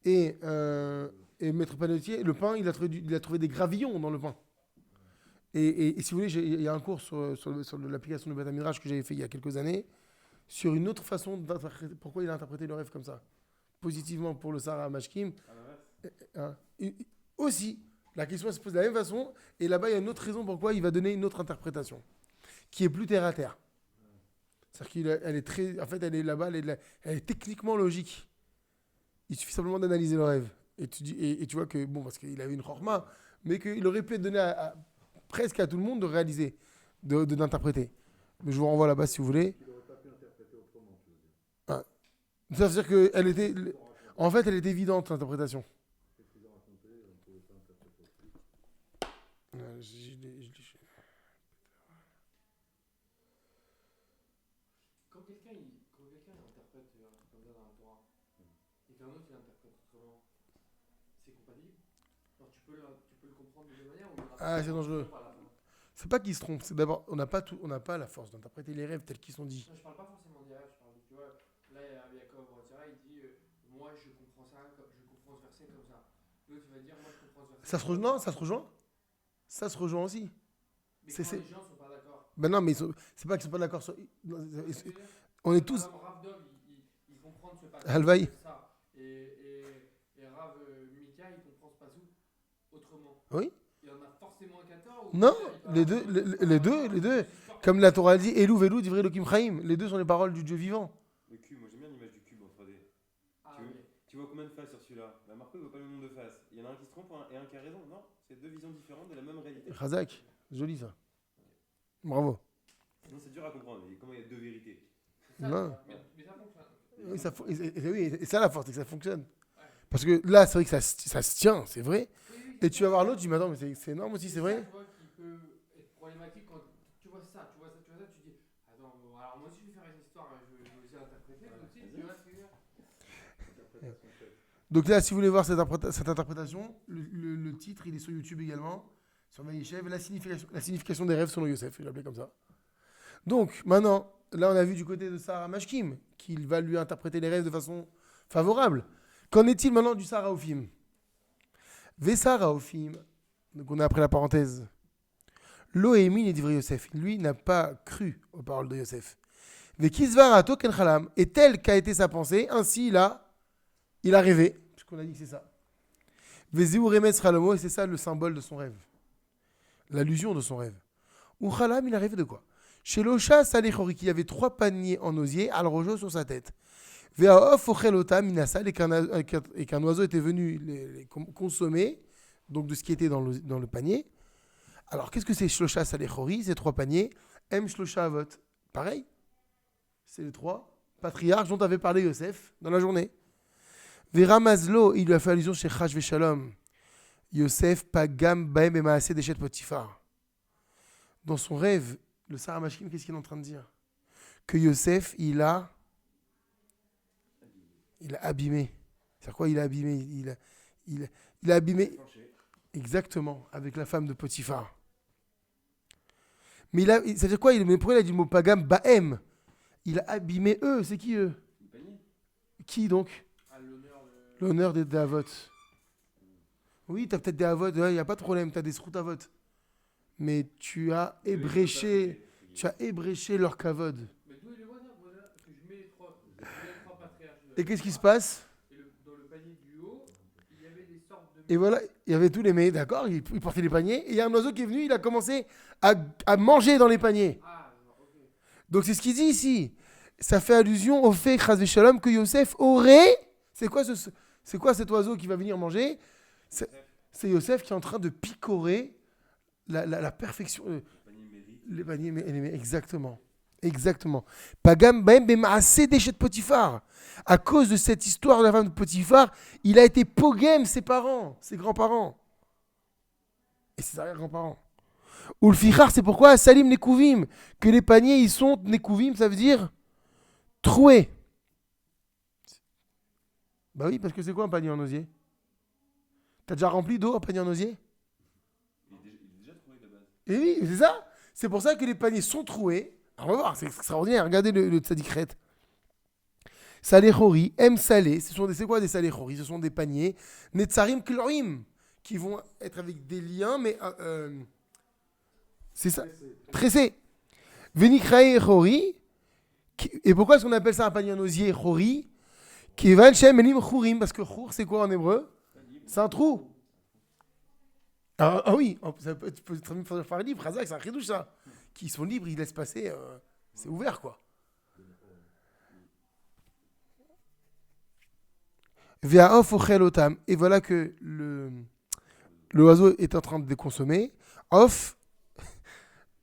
Et maître panetier, le pain, il a trouvé des gravillons dans le pain. Et si vous voulez, il y a un cours sur l'application de Beth Midrash que j'avais fait il y a quelques années, sur une autre façon d'interpréter, pourquoi il a interprété le rêve comme ça. Positivement pour le Sarah Mashkim. Aussi, la question se pose de la même façon, et là-bas, il y a une autre raison pourquoi il va donner une autre interprétation, qui est plus terre à terre. C'est-à-dire qu'elle est très. En fait, elle est là-bas, elle est techniquement logique. Il suffit simplement d'analyser le rêve. Et tu vois que, bon, parce qu'il avait une chorma, mais qu'il aurait pu être donné presque à tout le monde de réaliser, d'interpréter. Mais je vous renvoie là-bas si vous voulez. Il aurait pas pu interpréter autrement, tu veux dire. Ah. Ça veut dire qu'elle était. En fait, elle est évidente, l'interprétation. Qu'est-ce qu'il a raconté, on ne pouvait pas interpréter autrement. Quand quelqu'un interprète comme ça dans la Torah, et qu'un autre il interprète autrement, c'est compatible? Alors tu peux le comprendre de deux manières ou il y en a Ah, c'est dangereux. par la fin? C'est pas qu'ils se trompent. C'est d'abord, on n'a pas la force d'interpréter les rêves tels qu'ils sont dits. Non, je parle pas forcément des rêves, je parle, tu vois, là Yaakov il dit moi je comprends ça, je comprends ce verset comme ça. L'autre il va dire moi je comprends ce verset. Ça se rejoint, non? Ça se rejoint? Ça se rejoint aussi. Mais c'est- quand c'est- les gens sont pas d'accord. Ben non, mais c'est pas qu'ils sont pas d'accord sur. On est tous. Rav Dov, il comprend ce passage. Halvaï. C'est ça. Et Rav Mika, il comprend ce passage autrement. Oui. Il y en a forcément un 14 Non, les deux. Comme la Torah dit, Elou, Velou, Divrei Elohim Chaim. Les deux sont les paroles du Dieu vivant. Le cube, moi j'aime bien l'image du cube en 3D. Ah, Tu veux- ok. Tu vois combien de faces sur celui-là? Bah Marco il voit pas le nombre de faces. Il y en a un qui se trompe et un qui a raison. Non, c'est deux visions différentes de la même réalité. Razak, joli ça. Bravo. Sinon c'est dur à comprendre. Comment il y a deux vérités? C'est ça, Non. mais ça fonctionne. Oui, et ça la force, c'est que ça fonctionne. Parce que là, c'est vrai que ça se tient, c'est vrai. Et tu vas voir l'autre, tu dis, mais attends, mais c'est énorme aussi, c'est vrai. Tu vois qui peut être problématique quand tu vois ça, tu dis, attends, alors moi aussi je vais faire une histoire, je vais aussi l'interpréter, toi aussi, tu vois ce que je veux dire? Interprétation faite. Donc là, si vous voulez voir cette interprétation, le titre, il est sur YouTube également, sur Vaïchev, la signification des rêves selon Yosef, je vais l'appeler comme ça. Donc, maintenant, là, on a vu du côté de Sarah Mashkim, qu'il va lui interpréter les rêves de façon favorable. Qu'en est-il maintenant du Sarah Ophim? Sarah Ophim, donc on a après la parenthèse. Loémin et d'Ivry Yosef, lui n'a pas cru aux paroles de Yosef. Vekizvarato ken chalam, et tel qu'a été sa pensée, ainsi il a rêvé, puisqu'on a dit que c'est ça. Vezeu remes chalomo, et c'est ça le symbole de son rêve, l'allusion de son rêve. Ou chalam, il a rêvé de quoi? Chez Locha Salechori, il y avait 3 paniers en osier, al rojo sur sa tête. Veaof ochelota minasal, et qu'un oiseau était venu les consommer, donc de ce qui était dans le panier. Alors, qu'est-ce que c'est Shlocha Salechori, ces 3 paniers? M Shlocha Avot. Pareil. C'est les 3 patriarches dont avait parlé Yosef dans la journée. Veramazlo, il lui a fait allusion chez Chash Veshalom. Yosef Pagam Baem et Maaseh Deshet Potiphar. Dans son rêve, le Sarah Mashkim, qu'est-ce qu'il est en train de dire? Que Yosef, il a abîmé. C'est quoi? Il a abîmé. Il a abîmé. Exactement, avec la femme de Potiphar. Mais ça veut dire quoi? Mais pourquoi il a dit le mot Pagam Baem? Il a abîmé eux. C'est qui eux? Qui donc? L'honneur des Avot. Oui, tu as peut-être des Avot, il n'y a pas de problème, tu as des Srout Avot. Mais tu as ébréché leur Kavod. Mais d'où il le voit que je mets les 3 patriarches. Et qu'est-ce qui se passe? Dans le panier du haut, il y avait des sortes de. Et voilà, il y avait tous les mets, d'accord, ils portaient les paniers. Et il y a un oiseau qui est venu, il a commencé à manger dans les paniers. Ah, ok. Donc c'est ce qu'il dit ici. Ça fait allusion au fait, Chas Veshalom, que Yosef aurait. C'est quoi cet oiseau qui va venir manger? C'est Yosef qui est en train de picorer la perfection. Les paniers, mais exactement. Exactement. Pagam Baem Bemaaseh Deshet Potiphar. À cause de cette histoire de la femme de Potiphar, il a été pogem ses parents, ses grands-parents. Et ses arrière-grands-parents. Ou le fichar, c'est pourquoi Salim Nekuvim, que les paniers ils sont Nekuvim, ça veut dire troués. Bah oui, parce que c'est quoi un panier en osier? T'as déjà rempli d'eau un panier en osier? Il est déjà trouvé de base. Et oui, c'est ça. C'est pour ça que les paniers sont troués. Alors, on va voir, c'est extraordinaire. Regardez le tzadikret. Salé chori, M salé. C'est quoi des salé chori? Ce sont des paniers. Netzarim klorim. Qui vont être avec des liens, mais. C'est ça. Tressés. Venikrae chori. Et pourquoi est-ce qu'on appelle ça un panier en osier chori? Qui va shem elim churim. Parce que chour, c'est quoi en hébreu? C'est un trou. Ah oui, tu peux très bien faire libre, Razak, c'est un chidouche ça. Qui sont libres, ils laissent passer, c'est ouvert quoi. Via off otam. Et voilà que l'oiseau est en train de consommer. Off,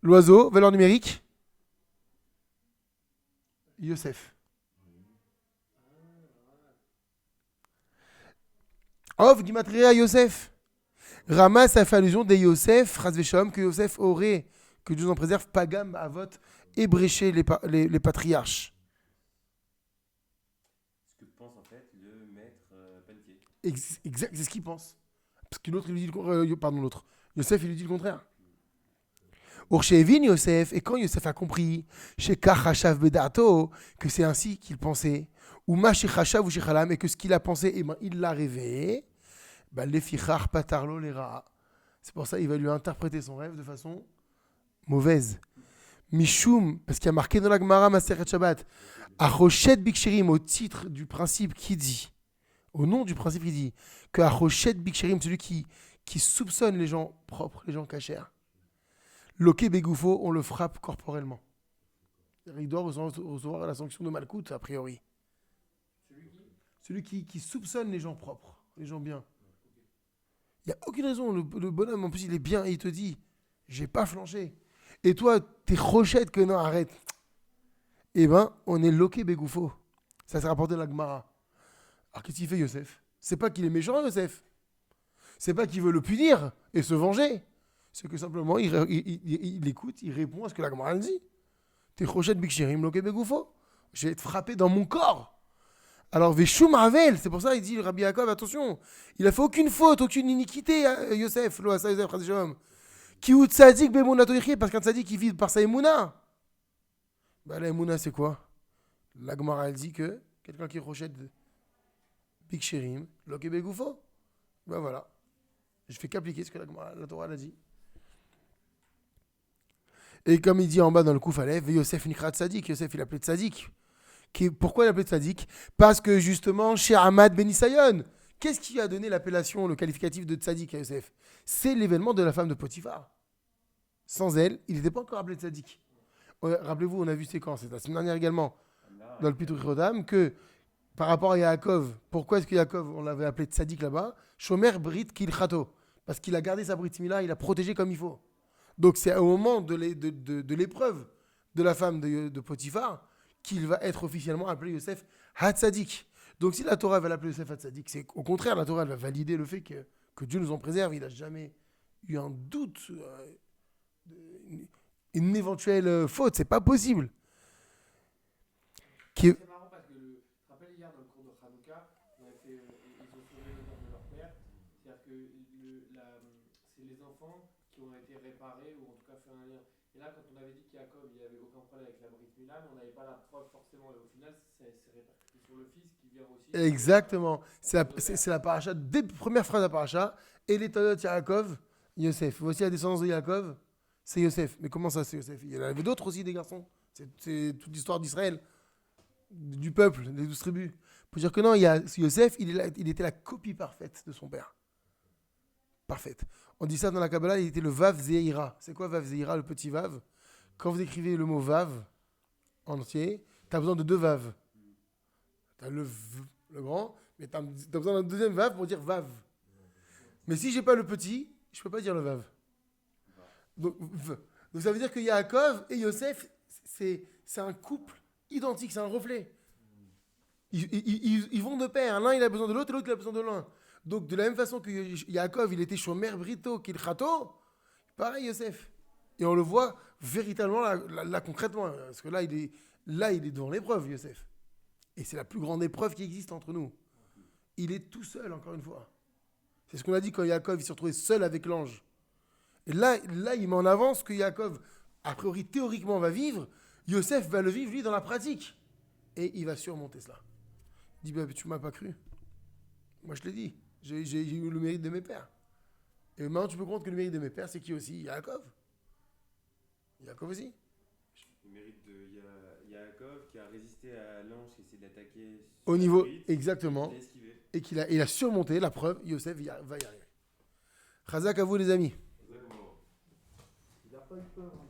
l'oiseau, valeur numérique, Yosef. Off, Gimatria, Yosef. Rama, ça fait allusion des Yosef, Razveshom, que Yosef aurait, que Dieu en préserve, Pagam, Avot, ébréché les patriarches. Ce que pense en fait le maître Pelletier. Exact, c'est ce qu'il pense. Parce que l'autre, il lui dit l'autre. Yosef, il lui dit le contraire. Urshevin Yosef, et quand Yosef a compris, chez Kachachav Bedato, que c'est ainsi qu'il pensait, ou Ma Shechachav ou Shechalam, et que ce qu'il a pensé, il l'a rêvé. Patarlo lera. C'est pour ça qu'il va lui interpréter son rêve de façon mauvaise. Mishum, parce qu'il y a marqué dans la Gemara Maseret Shabbat, Achoshet Bikshirim, au titre du principe qui dit, au nom du principe qui dit, que Achoshet Bikshirim, celui qui soupçonne les gens propres, les gens cachers, Loke Begoufo, on le frappe corporellement. Il doit recevoir la sanction de Malkout, a priori. Celui qui soupçonne les gens propres, les gens bien. Il n'y a aucune raison. Le bonhomme, en plus, il est bien et il te dit j'ai pas flanché. Et toi, t'es rochette que non, arrête. Eh ben, on est loqué Begoufo. Ça s'est rapporté de la Gemara. Alors, qu'est-ce qu'il fait, Yosef? C'est pas qu'il est méchant, Yosef. C'est pas qu'il veut le punir et se venger. C'est que simplement, il écoute, il répond à ce que la Gemara dit. T'es rochette Bikshirim, loqué Begoufo. Je vais te frapper dans mon corps. Alors, Veshum Avel, c'est pour ça il dit, le Rabbi Yaakov, attention, il a fait aucune faute, aucune iniquité, Yosef, Loasa Yosef, Radishom. Ki ou tzadik bemouna toichie, parce qu'un tzadik, il vit par sa émouna. Bah, la émouna, c'est quoi? La Gemara, elle dit que quelqu'un qui rochette Bikshirim, Loke Begoufo. Bah voilà. Je fais qu'appliquer ce que la Torah a dit. Et comme il dit en bas dans le Kouf Aleph, Yosef Nikrat Tzadik, Yosef il appelait Tzadik. Pourquoi il appelait Tzadik? Parce que justement, chez Ahmad Ben Isayon, qu'est-ce qui a donné l'appellation, le qualificatif de Tzadik à Yosef? C'est l'événement de la femme de Potiphar. Sans elle, il n'était pas encore appelé Tzadik. Rappelez-vous, on a vu séquence, c'est la semaine dernière également, dans le Pituch Rodam, que par rapport à Yaakov, pourquoi est-ce que Yaakov, on l'avait appelé Tzadik là-bas? Shomer Brit Kilchato. Parce qu'il a gardé sa Brit Mila, il a protégé comme il faut. Donc c'est au moment de l'épreuve de la femme de Potiphar qu'il va être officiellement appelé Yosef Hatzadik. Donc si la Torah va l'appeler Yosef Hatzadik, c'est au contraire, la Torah elle va valider le fait que Dieu nous en préserve. Il n'a jamais eu un doute, une éventuelle faute, c'est pas possible. C'est marrant parce que, je te rappelle hier dans le cours de Hanouka, ils ont sauvé l'honneur de leur père. C'est-à-dire que c'est les enfants qui ont été réparés ou en tout cas fait un lien. Et là, quand on avait dit qu'Yaakov, il n'y avait aucun problème avec la Brit Mila, mais on n'avait pas la preuve forcément. Et au final, c'est répercuté sur le fils qui vient aussi. Exactement. C'est la paracha, dès la première phrase de la paracha, et les Todot Yaakov, Yosef. Voici la descendance de Yaakov, c'est Yosef. Mais comment ça, c'est Yosef? Il y en avait d'autres aussi, des garçons. C'est toute l'histoire d'Israël, du peuple, des 12 tribus. Pour dire que non, Yosef, il était la copie parfaite de son père. Parfaite. On dit ça dans la Kabbalah, il était le Vav Zeira. C'est quoi Vav Zeira, le petit Vav? Quand vous écrivez le mot Vav en entier, tu as besoin de deux Vav. Tu as le grand, mais tu as besoin d'un deuxième Vav pour dire Vav. Mais si je n'ai pas le petit, je ne peux pas dire le Vav. Donc ça veut dire que Yaakov et Yosef, c'est un couple identique, c'est un reflet. Ils vont de pair. L'un, il a besoin de l'autre et l'autre, il a besoin de l'un. Donc, de la même façon que Yaakov, il était Shomer Brito, Kilchato, pareil, Yosef. Et on le voit véritablement là concrètement. Parce que là, il est devant l'épreuve, Yosef. Et c'est la plus grande épreuve qui existe entre nous. il est tout seul, encore une fois. C'est ce qu'on a dit quand Yaakov il s'est retrouvé seul avec l'ange. Et là, il met en avant ce que Yaakov, a priori, théoriquement, va vivre. Yosef va le vivre, lui, dans la pratique. Et il va surmonter cela. Il dit, bah, tu m'as pas cru. Moi, je l'ai dit. J'ai eu le mérite de mes pères. Et maintenant, tu peux comprendre que le mérite de mes pères, c'est qui aussi? Yaakov. Yaakov aussi. Le mérite de Yaakov qui a résisté à l'ange qui essaie d'attaquer Au sur niveau, la bride, exactement. il a esquivé. Et il a surmonté la preuve. Yosef va y arriver. Chazak à vous, les amis. Il n'a pas eu peur hein,